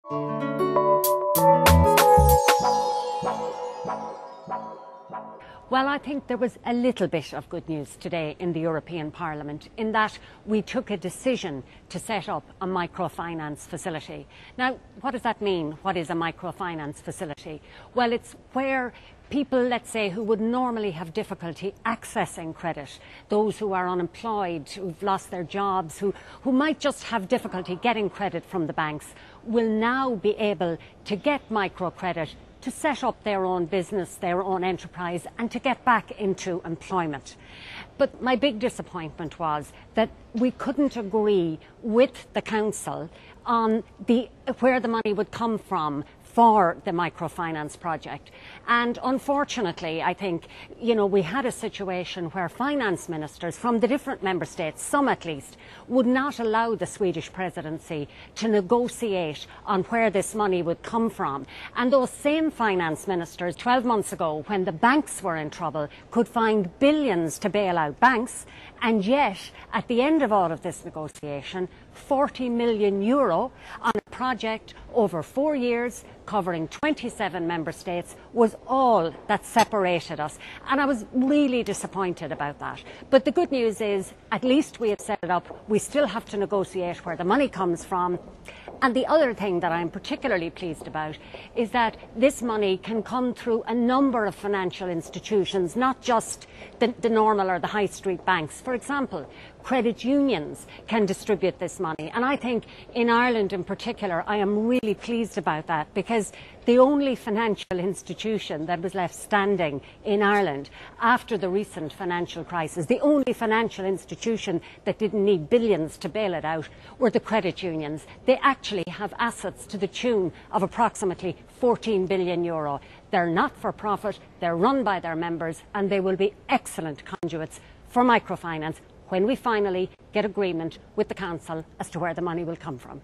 Well, I think there was a little bit of good news today in the European Parliament in that we took a decision to set up a microfinance facility. Now, what does that mean? What is a microfinance facility? Well, it's where people, let's say, who would normally have difficulty accessing credit, those who are unemployed, who've lost their jobs, who might just have difficulty getting credit from the banks, will now be able to get microcredit to set up their own business, their own enterprise, and to get back into employment. But my big disappointment was that we couldn't agree with the Council on where the money would come from for the microfinance project. And unfortunately, I think, we had a situation where finance ministers from the different member states, some at least, would not allow the Swedish presidency to negotiate on where this money would come from. And those same finance ministers 12 months ago, when the banks were in trouble, could find billions to bail out banks. And yet, at the end of all of this negotiation, €40 million on a project over 4 years, covering 27 member states, was all that separated us. And I was really disappointed about that. But the good news is, at least we have set it up. We still have to negotiate where the money comes from. And the other thing that I'm particularly pleased about is that this money can come through a number of financial institutions, not just the normal or the high street banks. For example, credit unions can distribute this money. And I think in Ireland in particular, I am really pleased about that, because the only financial institution that was left standing in Ireland after the recent financial crisis, the only financial institution that didn't need billions to bail it out, were the credit unions. They actually have assets to the tune of approximately €14 billion. They're not for profit, they're run by their members, and they will be excellent conduits for microfinance when we finally get agreement with the Council as to where the money will come from.